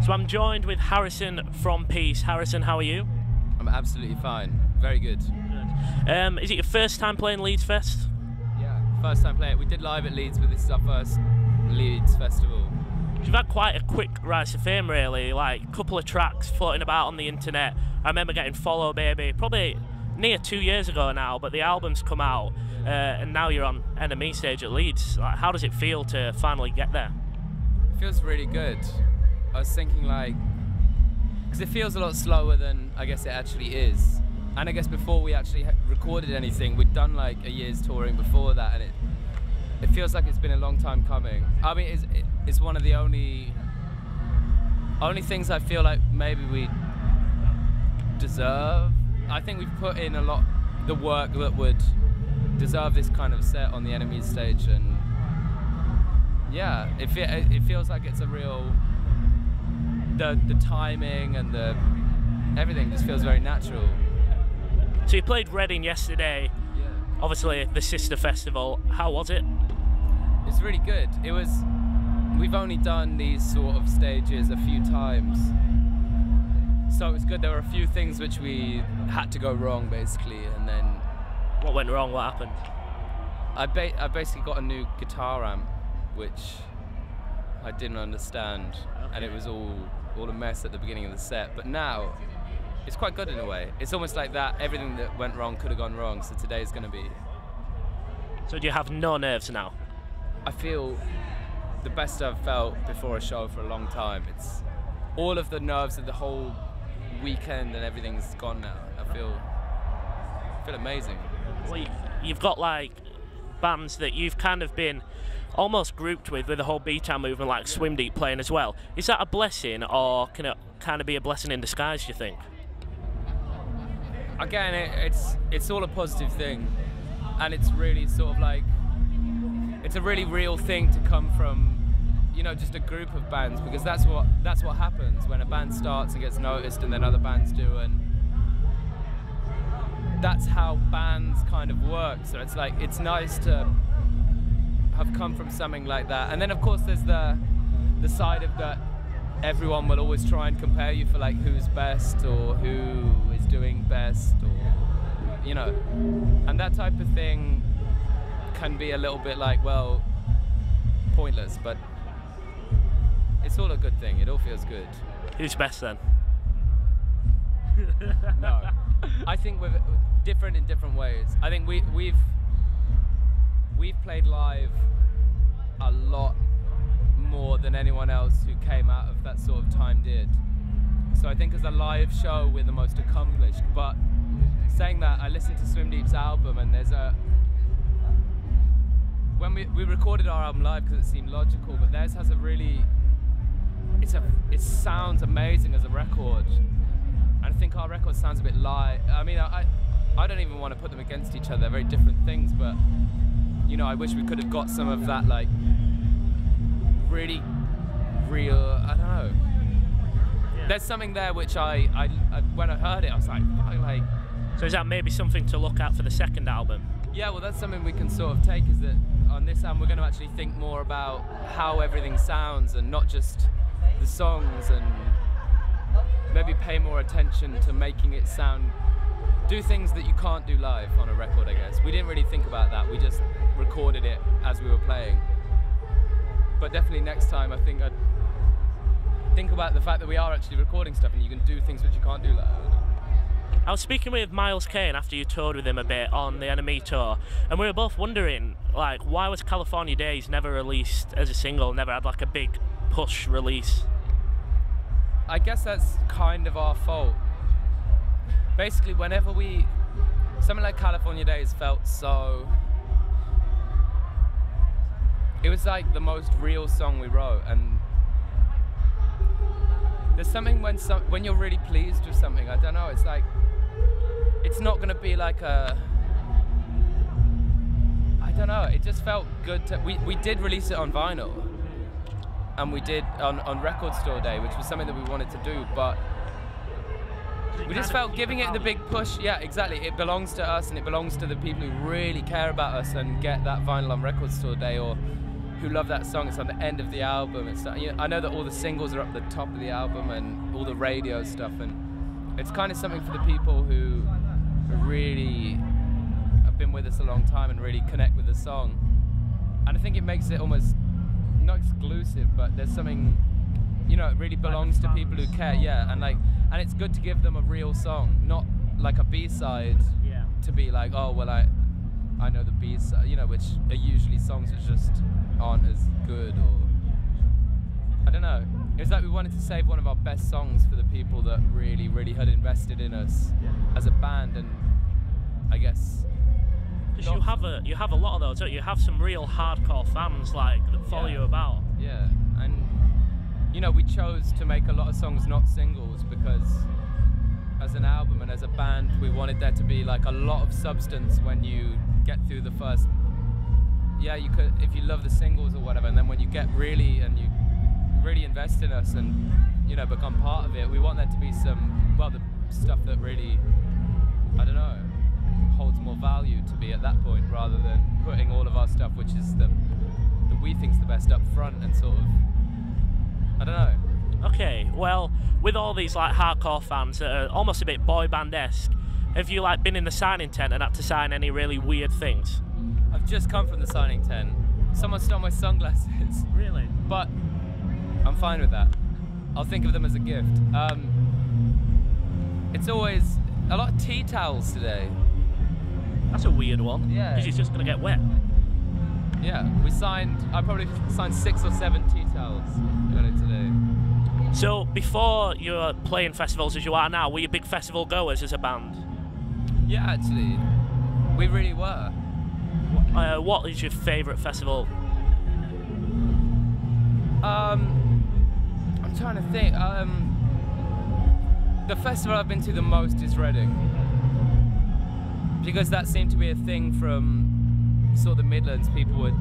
So I'm joined with Harrison from Peace. Harrison, how are you? I'm absolutely fine. Very good. Good. Is it your first time playing Leeds Fest? Yeah, first time playing it. We did live at Leeds, but this is our first Leeds Festival. You've had quite a quick rise to fame, really. Like a couple of tracks floating about on the internet. I remember getting Follow Baby probably near 2 years ago now, but the album's come out, and now you're on Enemy stage at Leeds. Like, how does it feel to finally get there? It feels really good. I was thinking, like, because it feels a lot slower than I guess it actually is. And I guess before we actually recorded anything, we'd done like a year's touring before that, and it feels like it's been a long time coming. I mean, it's one of the only things I feel like maybe we deserve. I think we've put in a lot the work that would deserve this kind of set on the Enemy stage, and yeah, it feels like it's a real the timing and everything just feels very natural. So you played Reading yesterday. Yeah. Obviously the sister festival. How was it? It's really good. We've only done these sort of stages a few times, so it was good. There were a few things which we had to go wrong basically, and then What went wrong? What happened? I basically got a new guitar amp which I didn't understand, and it was all a mess at the beginning of the set, but now it's quite good in a way. It's almost like that everything that went wrong could have gone wrong, so today's going to be... So do you have no nerves now? I feel the best I've felt before a show for a long time. It's all of the nerves of the whole weekend and everything's gone now. I feel amazing. Well, you've got like bands that you've kind of been almost grouped with the whole B-Town movement, like Swim Deep playing as well. Is that a blessing, or can it kind of be a blessing in disguise, do you think? Again, it's all a positive thing, and it's really sort of like, it's a really real thing to come from, you know, just a group of bands, because that's what happens when a band starts and gets noticed and then other bands do, and that's how bands kind of work. So it's like, it's nice to have come from something like that. And then of course there's the side of that everyone will always try and compare you for like who's best or who is doing best, or, you know, and that type of thing can be a little bit like, well, pointless, but it's all a good thing. It all feels good. Who's best then? No, I think we're different in different ways. I think we've played live a lot more than anyone else who came out of that sort of time did. So I think as a live show we're the most accomplished. But saying that, I listened to Swim Deep's album, and there's when we recorded our album live because it seemed logical, but theirs has a really, it sounds amazing as a record. And I think our record sounds a bit live. I mean, I don't even want to put them against each other. They're very different things, but you know, I wish we could have got some of that, like, really real, I don't know. Yeah. There's something there which I when I heard it, I was like... So is that maybe something to look at for the second album? Yeah, well, that's something we can sort of take, is that on this album we're going to actually think more about how everything sounds and not just the songs, and maybe pay more attention to making it sound, do things that you can't do live on a record, I guess. We didn't really think about that, we just recorded it as we were playing. But definitely next time I think I'd think about the fact that we are actually recording stuff and you can do things which you can't do live. I was speaking with Miles Kane after you toured with him a bit on the Enemy tour, and we were both wondering, like, why was California Days never released as a single, never had like a big push release? I guess that's kind of our fault. Basically, whenever something like California Days felt so... It was like the most real song we wrote, and there's something when you're really pleased with something, I don't know, it's like, it's not going to be like a... I don't know, it just felt good to... We did release it on vinyl, and we did on Record Store Day, which was something that we wanted to do, but we just felt giving it the big push. Yeah, exactly. It belongs to us, and it belongs to the people who really care about us and get that vinyl on Record Store Day, or who love that song. It's on the end of the album. It's, you know, I know that all the singles are up the top of the album and all the radio stuff, and it's kind of something for the people who really have been with us a long time and really connect with the song. And I think it makes it almost not exclusive, but there's something, you know, it really belongs to people who care. Yeah, and and it's good to give them a real song, not like a B-side. Yeah. To be like, oh well, I know the B-side, you know, which are usually songs that just aren't as good, or I don't know. It was like we wanted to save one of our best songs for the people that really, really had invested in us as a band, and I guess. Because you have a lot of those, don't you? You have some real hardcore fans that follow you about. Yeah, and you know, we chose to make a lot of songs not singles because as an album and as a band, we wanted there to be like a lot of substance when you get through the first. Yeah, you could, if you love the singles or whatever, and then when you get really and you really invest in us and, you know, become part of it, we want there to be some, well, the stuff that really, I don't know, holds more value to be at that point, rather than putting all of our stuff, which is that we think's the best, up front and sort of, I don't know. Okay, well, with all these hardcore fans that are almost a bit boy band-esque, have you been in the signing tent and had to sign any really weird things? I've just come from the signing tent. Someone stole my sunglasses. Really? But I'm fine with that. I'll think of them as a gift. It's always a lot of tea towels today. That's a weird one. Yeah. Because it's just going to get wet. Yeah, I probably signed 6 or 7 tea towels today. So before you were playing festivals as you are now, were you big festival goers as a band? Yeah, actually, we really were. What is your favourite festival? I'm trying to think. The festival I've been to the most is Reading, because that seemed to be a thing from sort of the Midlands. People would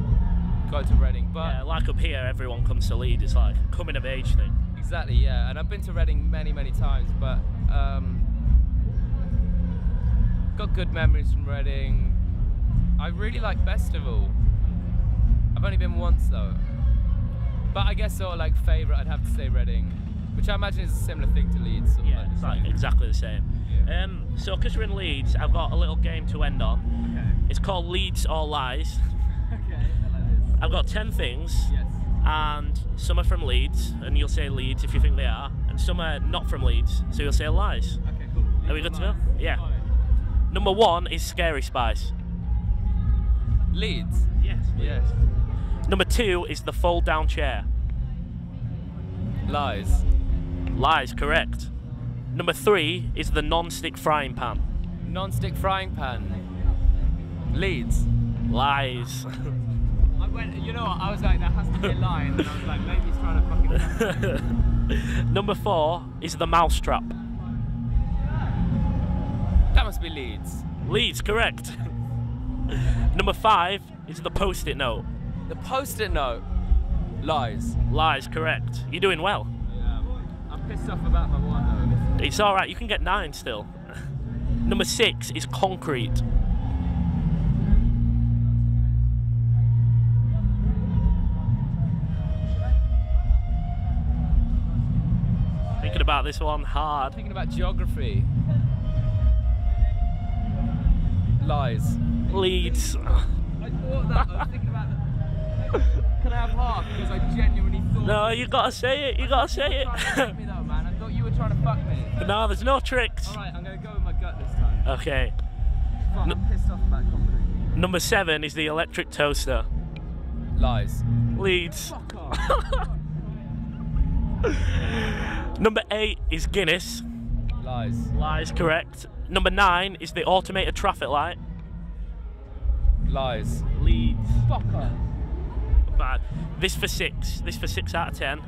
go to Reading, but yeah, like up here, everyone comes to Leeds. It's like a coming of age thing. Exactly, yeah. And I've been to Reading many, many times, but got good memories from Reading. I really like Festival. I've only been once though. But I guess sort of favourite, I'd have to say Reading, which I imagine is a similar thing to Leeds. Yeah, it's exactly the same. Yeah. So because we're in Leeds, I've got a little game to end on. Okay. It's called Leeds or Lies. Okay, I like this. I've got 10 things. Yes. And some are from Leeds, and you'll say Leeds if you think they are, and some are not from Leeds, so you'll say Lies. Okay, cool. Are we good to go? Yeah. Number 1 is Scary Spice. Leeds? Yes. Yes. Number 2 is the fold down chair. Lies. Lies, correct. Number 3 is the non-stick frying pan. Non-stick frying pan. Leeds. Lies. I went, you know what, I was like, that has to be a lie, and then I was like, maybe he's trying to fucking Number 4 is the mousetrap. That must be Leeds. Leeds, correct. Number 5 is the post-it note. The post-it note. Lies. Lies, correct. You're doing well. Yeah. I'm pissed off about my one though. It's alright, you can get 9 still. Number 6 is concrete. Thinking about this one hard. Thinking about geography. Lies. Leeds. I thought that. I was thinking about that. Can I have half? Because I genuinely thought. No, you gotta say it. You gotta say it. You were trying to fuck me though, man. I thought you were trying to fuck me. No, there's no tricks. Alright, I'm gonna go with my gut this time. Okay. Fuck, I'm pissed off about concrete. Number 7 is the electric toaster. Lies. Leeds. Fuck off. Number 8 is Guinness. Lies. Lies, correct. Number 9 is the automated traffic light. Lies. Leeds. Fuck off. Bad. This for 6. This for 6 out of 10.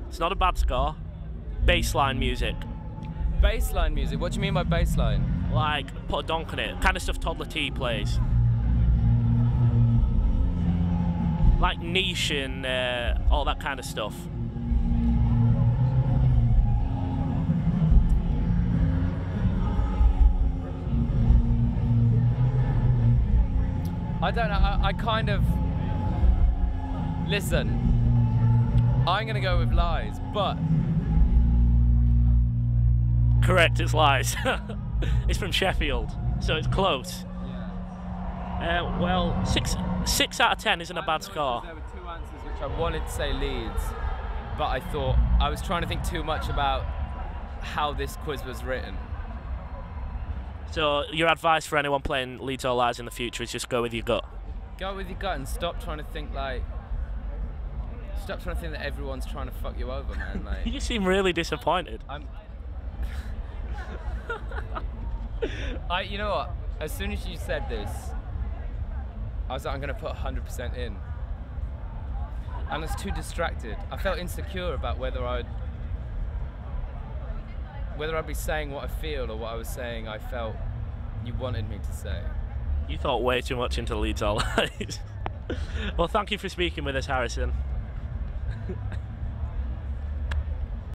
It's not a bad score. Bassline music. Bassline music? What do you mean by bassline? Like, put a donk on it. Kind of stuff Toddler T plays. Like niche and all that kind of stuff. I don't know, I kind of... Listen, I'm gonna go with lies, but correct, it's lies. It's from Sheffield, so it's close. yeah. Well, 6 out of 10 isn't a bad score. There were two answers which I wanted to say Leeds, but I thought I was trying to think too much about how this quiz was written. So your advice for anyone playing Leeds or lies in the future is just go with your gut. Go with your gut and stop trying to think that everyone's trying to fuck you over, man. Like, You seem really disappointed. You know what? As soon as you said this, I was like, I'm gonna put 100% in. And I was too distracted. I felt insecure about whether I'd be saying what I feel or what I was saying I felt you wanted me to say. You thought way too much into Leeds or lies. Well, thank you for speaking with us, Harrison.